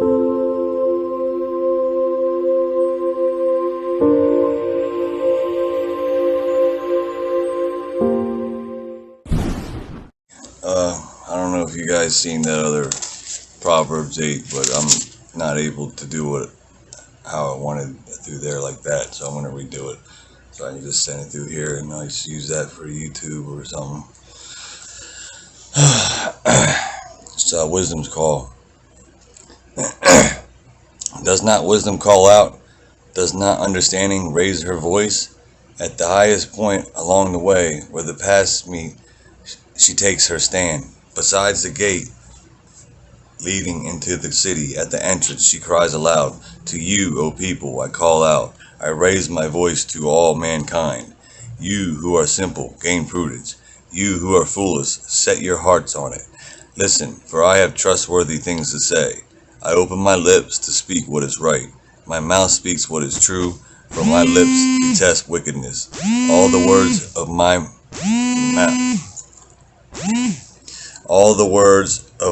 I don't know if you guys seen that other Proverbs 8, but I'm not able to do it how I wanted through there like that, so I'm going to redo it. So I can just send it through here and I just use that for YouTube or something. It's wisdom's call. Does not wisdom call out? Does not understanding raise her voice? At the highest point along the way where the paths meet, she takes her stand. Besides the gate leading into the city, at the entrance she cries aloud, to you, O people, I call out. I raise my voice to all mankind. You who are simple, gain prudence. You who are foolish, set your hearts on it. Listen, for I have trustworthy things to say. I open my lips to speak what is right. My mouth speaks what is true, for my lips detest wickedness. All the words of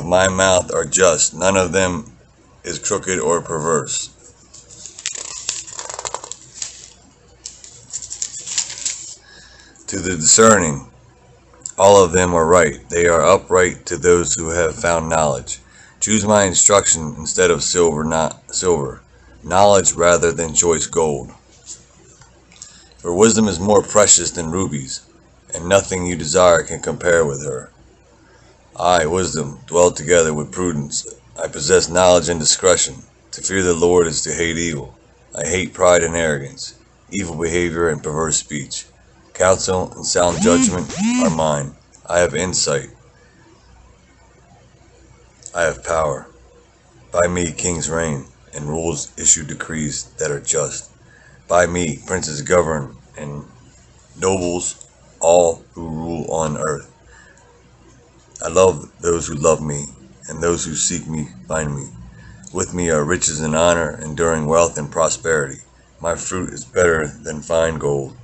my mouth are just. None of them is crooked or perverse. To the discerning, all of them are right. They are upright to those who have found knowledge. Choose my instruction instead of silver, knowledge rather than choice gold. For wisdom is more precious than rubies, and nothing you desire can compare with her. I, wisdom, dwell together with prudence. I possess knowledge and discretion. To fear the Lord is to hate evil. I hate pride and arrogance, evil behavior and perverse speech. Counsel and sound judgment are mine. I have insight. I have power. By me kings reign, and rulers issue decrees that are just. By me princes govern, and nobles all who rule on earth. I love those who love me, and those who seek me find me. With me are riches and honor, enduring wealth and prosperity. My fruit is better than fine gold.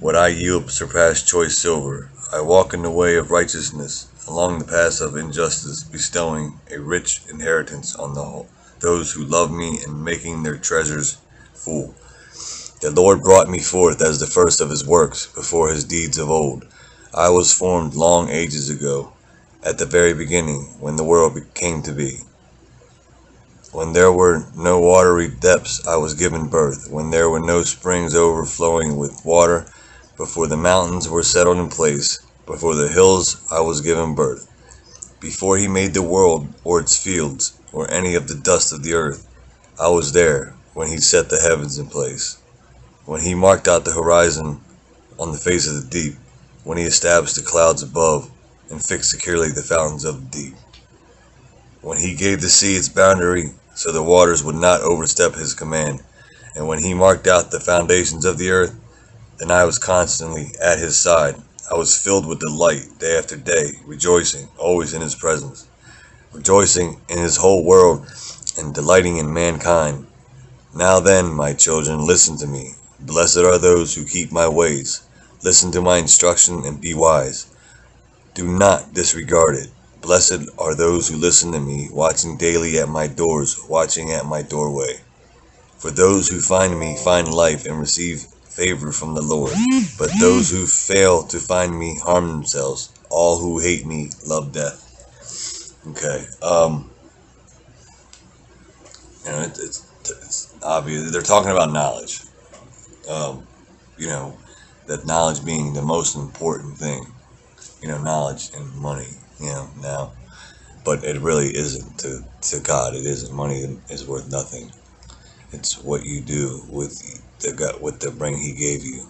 What I yield surpass choice silver. I walk in the way of righteousness, along the paths of injustice, bestowing a rich inheritance on those who love me and making their treasures full. The Lord brought me forth as the first of his works, before his deeds of old. I was formed long ages ago, at the very beginning, when the world came to be. When there were no watery depths, I was given birth. When there were no springs overflowing with water, before the mountains were settled in place, before the hills I was given birth. Before he made the world or its fields, or any of the dust of the earth, I was there. When he set the heavens in place, when he marked out the horizon on the face of the deep, when he established the clouds above and fixed securely the fountains of the deep, when he gave the sea its boundary so the waters would not overstep his command, and when he marked out the foundations of the earth, then I was constantly at his side. I was filled with delight day after day, rejoicing always in his presence, rejoicing in his whole world and delighting in mankind. Now then, my children, listen to me. Blessed are those who keep my ways. Listen to my instruction and be wise. Do not disregard it. Blessed are those who listen to me, watching daily at my doors, watching at my doorway. For those who find me find life and receive favor from the Lord. But those who fail to find me harm themselves. All who hate me love death. Okay. It's obvious they're talking about knowledge. You know, that knowledge being the most important thing. You know, knowledge and money. You know, now, but it really isn't to God. It isn't. Money is worth nothing. It's what you do with the brain he gave you.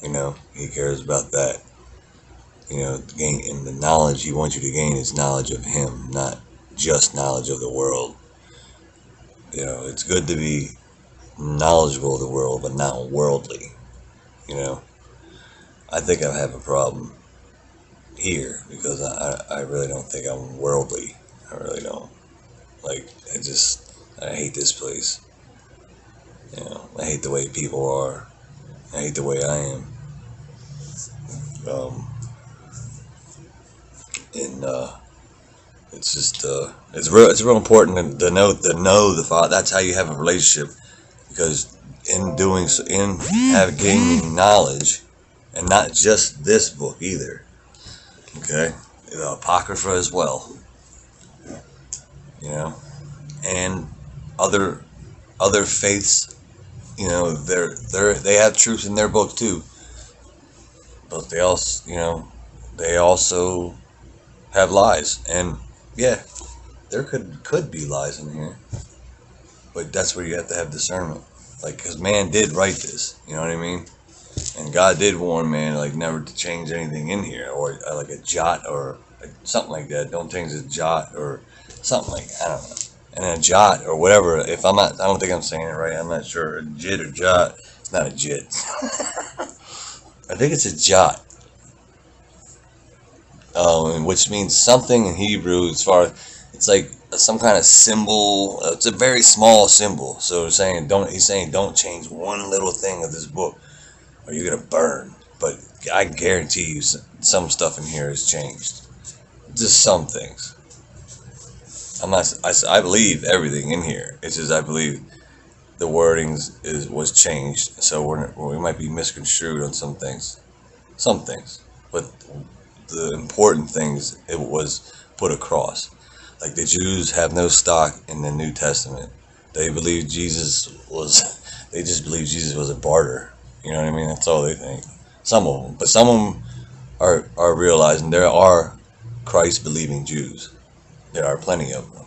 You know, he cares about that. You know, gain and the knowledge he wants you to gain is knowledge of him, not just knowledge of the world. You know, it's good to be knowledgeable of the world, but not worldly. You know, I think I have a problem here because I really don't think I'm worldly. I really don't. Like, I hate this place. You know, I hate the way people are. I hate the way I am. And It's just it's real important to know the Father. That's how you have a relationship, because in doing so, in have gaining knowledge, and not just this book either. Okay, the Apocrypha as well, you know, and other other faiths, they have truth in their book too, but they also have lies, and yeah, there could be lies in here, but that's where you have to have discernment, like, because man did write this, you know what I mean, and God did warn man, like, never to change anything in here, or like a jot, or something like that. Don't change a jot or something like, I don't know. And a jot or whatever. If I'm not, I don't think I'm saying it right. I'm not sure. A jit or jot. It's not a jit. I think it's a jot, which means something in Hebrew. As far as it's like some kind of symbol. It's a very small symbol. So he's saying don't change one little thing of this book, or you're gonna burn. But I guarantee you, some stuff in here has changed. Just some things. I'm not. I believe everything in here. It's just I believe the was changed, so we might be misconstrued on some things. Some things, but the important things, it was put across. Like, the Jews have no stock in the New Testament. They believe Jesus was. They just believe Jesus was a barter. You know what I mean? That's all they think. Some of them, but some of them are realizing there are Christ believing Jews. There are plenty of them.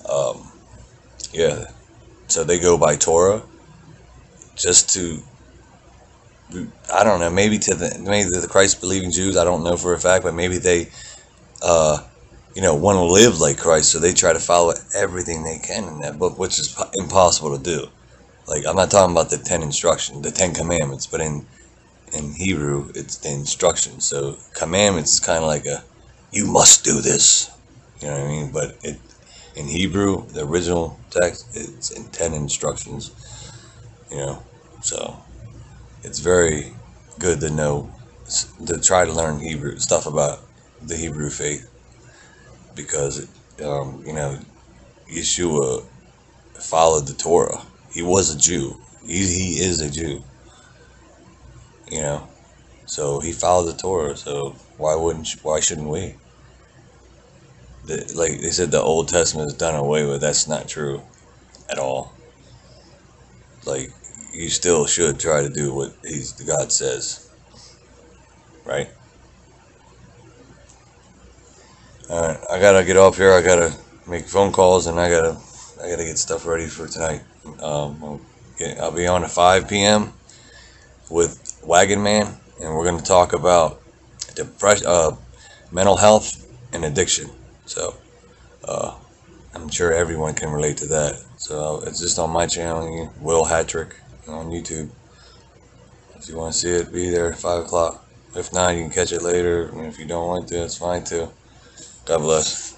Um, yeah. So they go by Torah just to, I don't know, maybe the Christ believing Jews, I don't know for a fact, but maybe they want to live like Christ, so they try to follow everything they can in that book, which is impossible to do. Like, I'm not talking about the 10 instructions, the 10 commandments, but in Hebrew, it's the instructions. So commandments is kind of like you must do this. You know what I mean? But in Hebrew, the original text, it's in 10 instructions. So it's very good to know, to try to learn Hebrew stuff about the Hebrew faith, because Yeshua followed the Torah. He was a Jew. He is a Jew. So he followed the Torah. So why shouldn't we? Like they said, the Old Testament is done away with. That's not true at all. Like, you still should try to do what God says, right? All right, I gotta get off here. I gotta make phone calls, and I gotta get stuff ready for tonight. I'll be on at 5 p.m. with Wagon Man, and we're gonna talk about depression, mental health, and addiction. So I'm sure everyone can relate to that. So it's just on my channel, Will Hattrick, on YouTube. If you want to see it, be there at 5 o'clock. If not, you can catch it later. And if you don't want to, that's fine too. God bless.